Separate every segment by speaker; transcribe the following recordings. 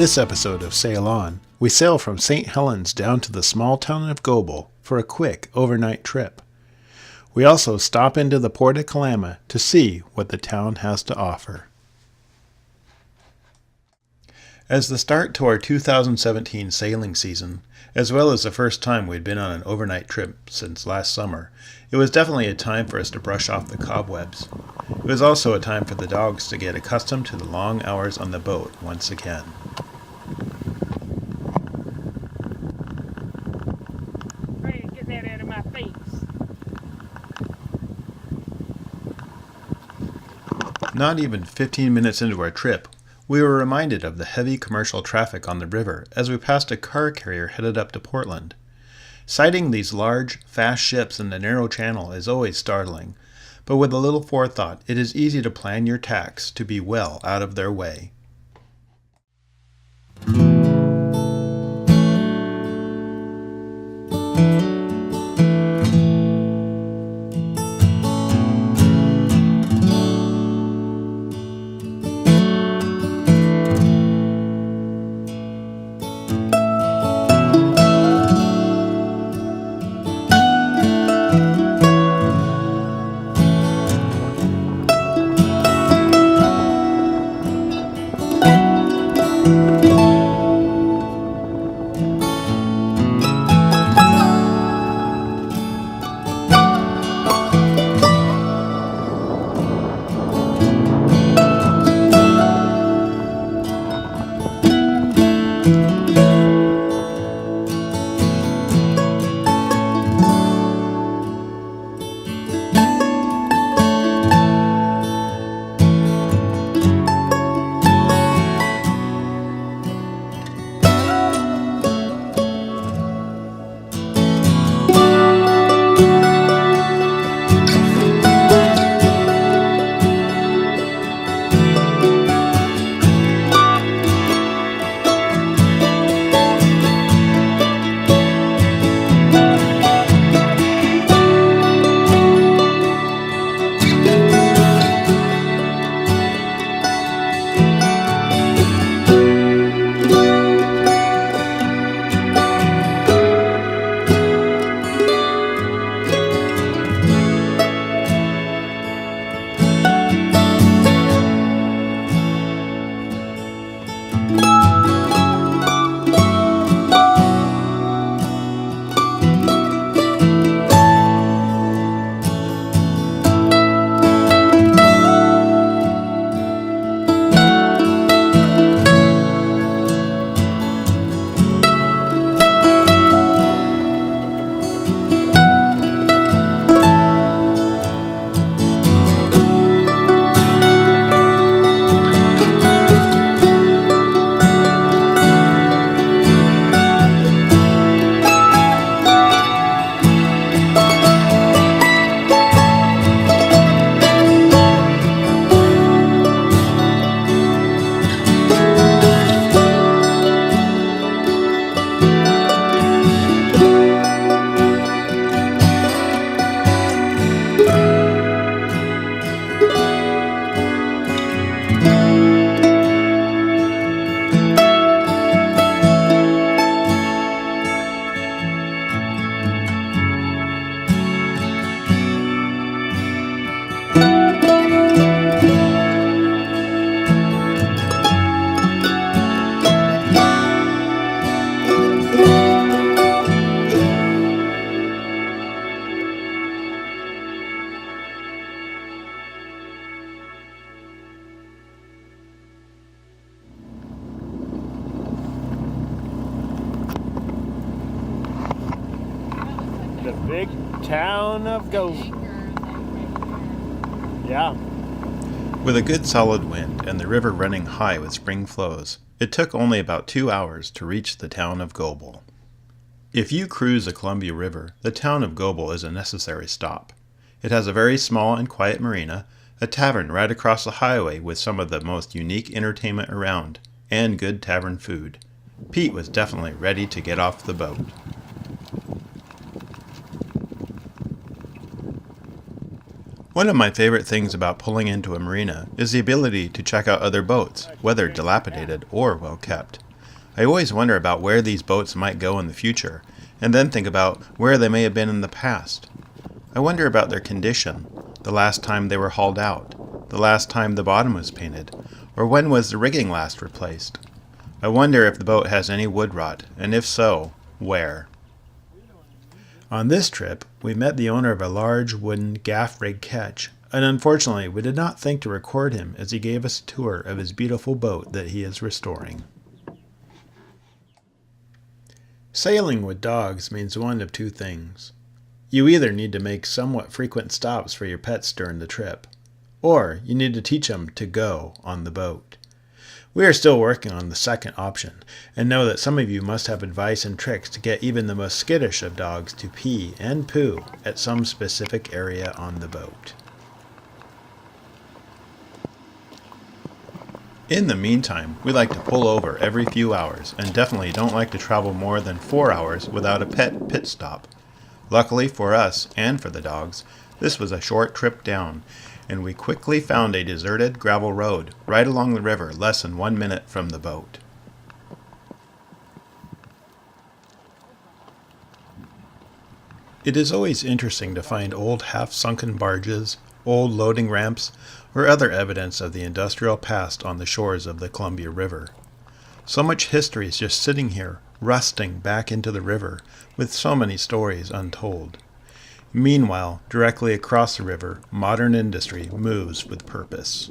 Speaker 1: this episode of Sail On, we sail from St. Helens down to the small town of Goble for a quick overnight trip. We also stop into the port of Kalama to see what the town has to offer. As the start to our 2017 sailing season, as well as the first time we'd been on an overnight trip since last summer, it was definitely a time for us to brush off the cobwebs. It was also a time for the dogs to get accustomed to the long hours on the boat once again.
Speaker 2: Get that out of my face.
Speaker 1: Not even 15 minutes into our trip, we were reminded of the heavy commercial traffic on the river as we passed a car carrier headed up to Portland. Sighting these large, fast ships in the narrow channel is always startling, but with a little forethought, it is easy to plan your tacks to be well out of their way.
Speaker 3: The big town of Goble. Yeah.
Speaker 1: With a good solid wind and the river running high with spring flows, it took only about 2 hours to reach the town of Goble. If you cruise the Columbia River, the town of Goble is a necessary stop. It has a very small and quiet marina, a tavern right across the highway with some of the most unique entertainment around, and good tavern food. Pete was definitely ready to get off the boat. One of my favorite things about pulling into a marina is the ability to check out other boats, whether dilapidated or well kept. I always wonder about where these boats might go in the future, and then think about where they may have been in the past. I wonder about their condition, the last time they were hauled out, the last time the bottom was painted, or when was the rigging last replaced. I wonder if the boat has any wood rot, and if so, where. On this trip, we met the owner of a large wooden gaff rig ketch, and unfortunately we did not think to record him as he gave us a tour of his beautiful boat that he is restoring. Sailing with dogs means one of two things. You either need to make somewhat frequent stops for your pets during the trip, or you need to teach them to go on the boat. We are still working on the second option, and know that some of you must have advice and tricks to get even the most skittish of dogs to pee and poo at some specific area on the boat. In the meantime, we like to pull over every few hours, and definitely don't like to travel more than 4 hours without a pit stop. Luckily for us, and for the dogs, this was a short trip down, and we quickly found a deserted gravel road right along the river less than 1 minute from the boat. It is always interesting to find old half-sunken barges, old loading ramps, or other evidence of the industrial past on the shores of the Columbia River. So much history is just sitting here, rusting back into the river, with so many stories untold. Meanwhile, directly across the river, modern industry moves with purpose.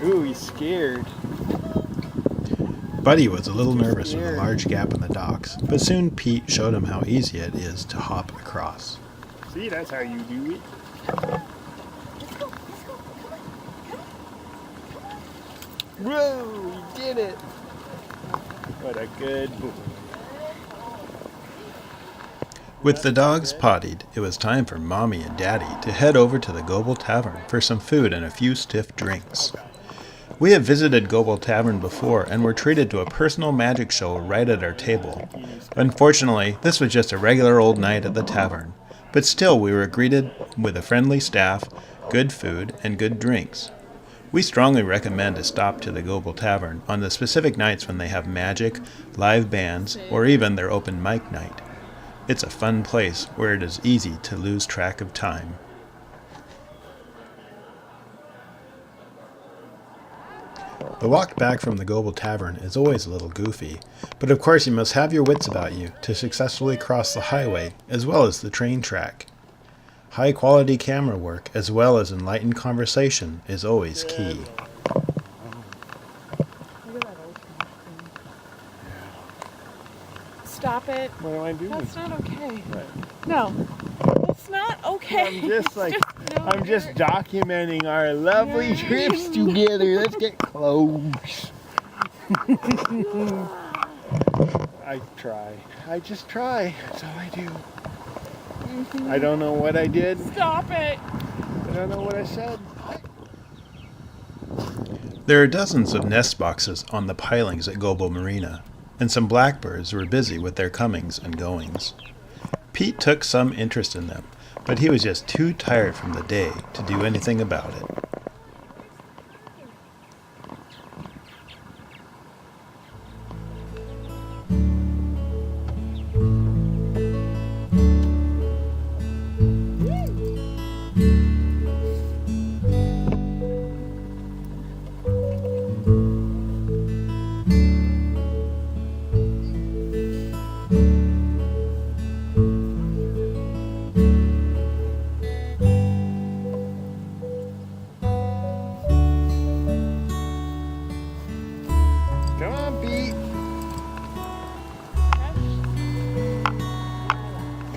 Speaker 3: Ooh, he's scared.
Speaker 1: Buddy was a little nervous with a large gap in the docks, but soon Pete showed him how easy it is to hop across.
Speaker 3: See, that's how you do it. Whoa, he did it. What a good boy.
Speaker 1: With the dogs pottied, it was time for Mommy and Daddy to head over to the Goble Tavern for some food and a few stiff drinks. We have visited Goble Tavern before and were treated to a personal magic show right at our table. Unfortunately, this was just a regular old night at the tavern, but still we were greeted with a friendly staff, good food, and good drinks. We strongly recommend a stop to the Goble Tavern on the specific nights when they have magic, live bands, or even their open mic night. It's a fun place where it is easy to lose track of time. The walk back from the Goble Tavern is always a little goofy, but of course you must have your wits about you to successfully cross the highway as well as the train track. High quality camera work as well as enlightened conversation is always key.
Speaker 2: Stop it.
Speaker 3: What am I doing?
Speaker 2: That's not okay.
Speaker 3: What?
Speaker 2: No. That's not okay.
Speaker 3: I'm just like,
Speaker 2: No,
Speaker 3: I'm just
Speaker 2: you're-
Speaker 3: documenting our lovely
Speaker 2: You're-
Speaker 3: trips together. Let's get close. I try. I just try. That's all I do. I don't know what I did.
Speaker 2: Stop it.
Speaker 3: I don't know what I said.
Speaker 1: There are dozens of nest boxes on the pilings at Goble Marina, and some blackbirds were busy with their comings and goings. Pete took some interest in them, but he was just too tired from the day to do anything about it.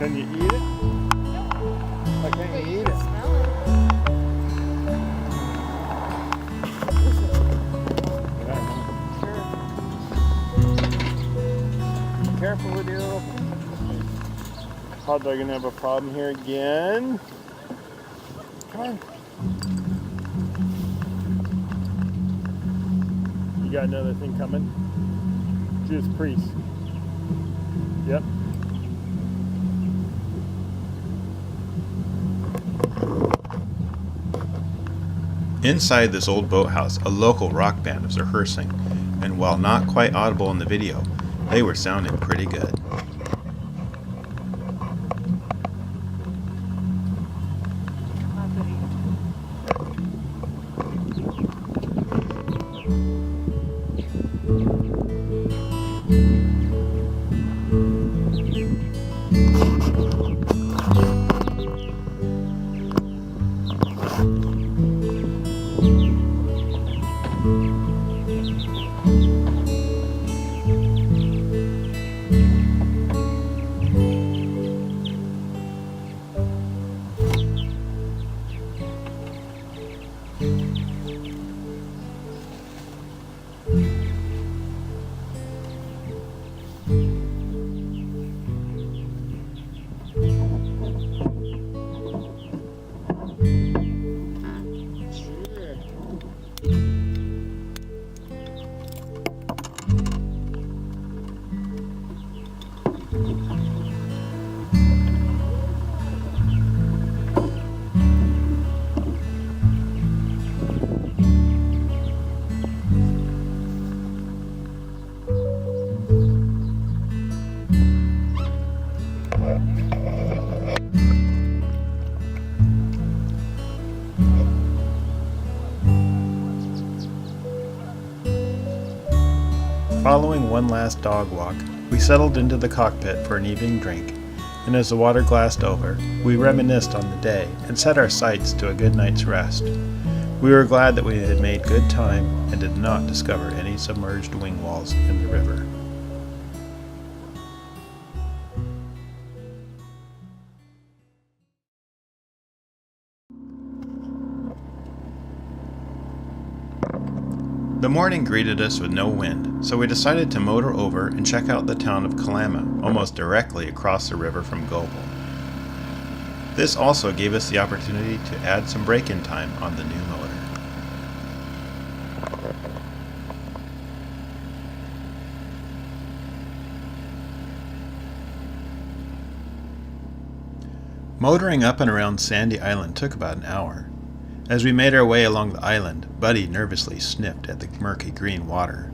Speaker 3: Can you eat it? Why can't
Speaker 2: But
Speaker 3: you
Speaker 2: you
Speaker 3: eat
Speaker 2: can
Speaker 3: it?
Speaker 2: smell it.
Speaker 3: Be careful with your little... Hot dog gonna have a problem here again. Come on. You got another thing coming? Judas Priest. Yep.
Speaker 1: Inside this old boathouse, a local rock band was rehearsing, and while not quite audible in the video, they were sounding pretty good. Following one last dog walk, we settled into the cockpit for an evening drink, and as the water glassed over, we reminisced on the day and set our sights to a good night's rest. We were glad that we had made good time and did not discover any submerged wing walls in the river. The morning greeted us with no wind, so we decided to motor over and check out the town of Kalama, almost directly across the river from Goble. This also gave us the opportunity to add some break-in time on the new motor. Motoring up and around Sandy Island took about an hour. As we made our way along the island, Buddy nervously sniffed at the murky green water.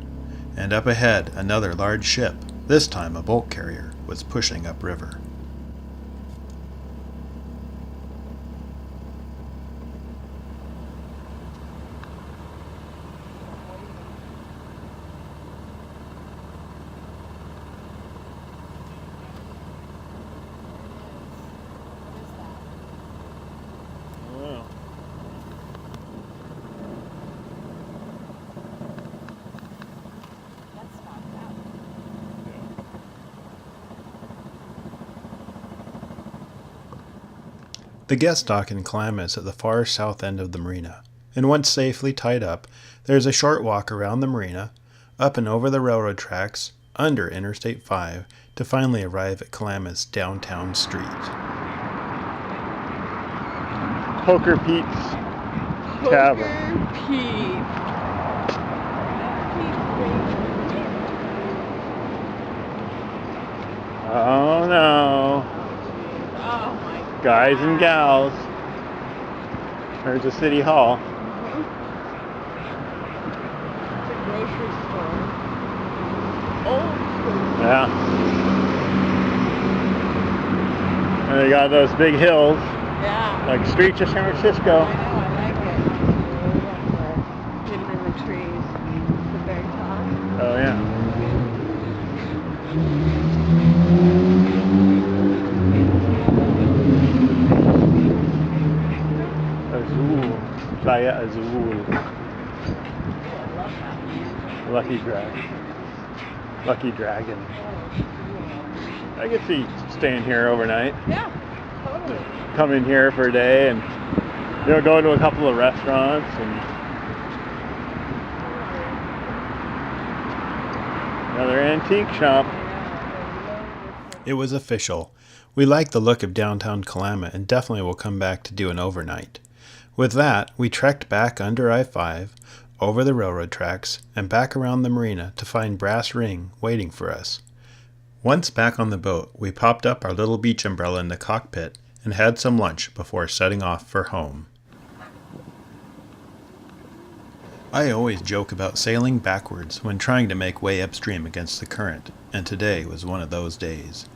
Speaker 1: And up ahead, another large ship, this time a bulk carrier, was pushing upriver. The guest dock in Kalama is at the far south end of the marina, and once safely tied up, there is a short walk around the marina, up and over the railroad tracks, under Interstate 5, to finally arrive at Kalama's downtown street.
Speaker 3: Poker Pete's Tavern.
Speaker 2: Poker Pete.
Speaker 3: Oh no.
Speaker 2: Oh my God.
Speaker 3: Guys and gals. There's a city hall.
Speaker 2: It's a grocery store. Old school.
Speaker 3: Yeah. And they got those big hills,
Speaker 2: Yeah.
Speaker 3: like streets of San Francisco.
Speaker 2: I know, I like it. Hidden in the trees. The very top.
Speaker 3: Oh yeah. Azul. Playa Azul. Lucky Dragon. Lucky Dragon. I could see staying here overnight.
Speaker 2: Yeah, totally.
Speaker 3: Come in here for a day and go to a couple of restaurants and another antique shop.
Speaker 1: It was official. We like the look of downtown Kalama and definitely will come back to do an overnight. With that, we trekked back under I-5, over the railroad tracks, and back around the marina to find Brass Ring waiting for us. Once back on the boat, we popped up our little beach umbrella in the cockpit and had some lunch before setting off for home. I always joke about sailing backwards when trying to make way upstream against the current, and today was one of those days.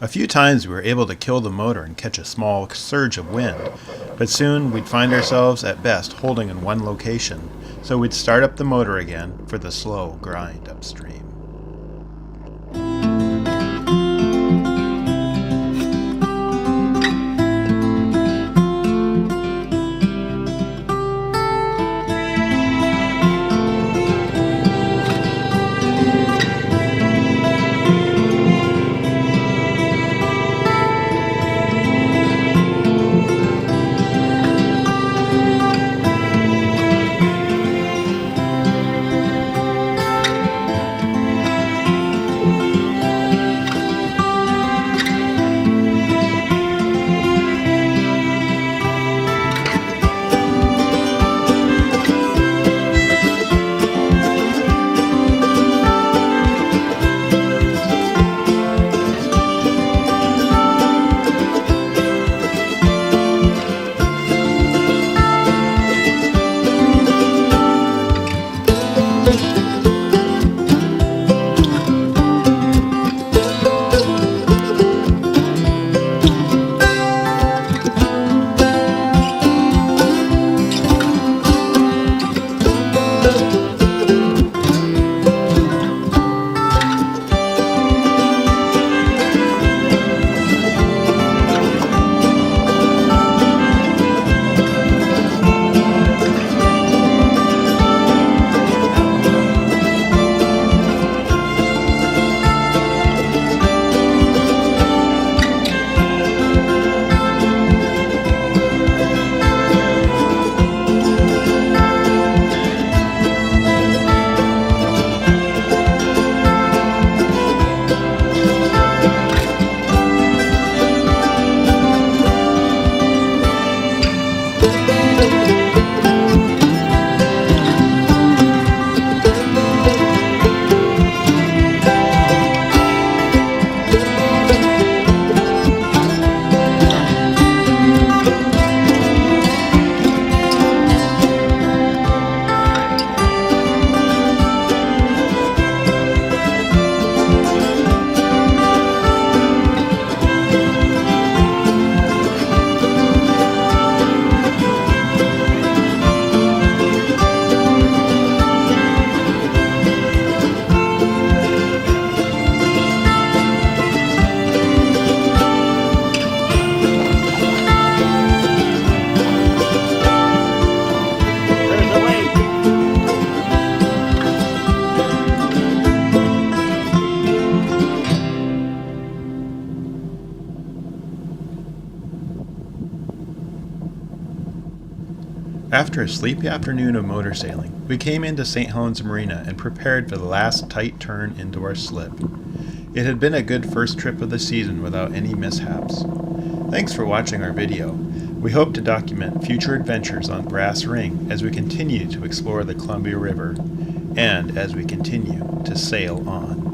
Speaker 1: A few times we were able to kill the motor and catch a small surge of wind, but soon we'd find ourselves at best holding in one location, so we'd start up the motor again for the slow grind upstream. After a sleepy afternoon of motor sailing, we came into St. Helens Marina and prepared for the last tight turn into our slip. It had been a good first trip of the season without any mishaps. Thanks for watching our video. We hope to document future adventures on Brass Ring as we continue to explore the Columbia River and as we continue to sail on.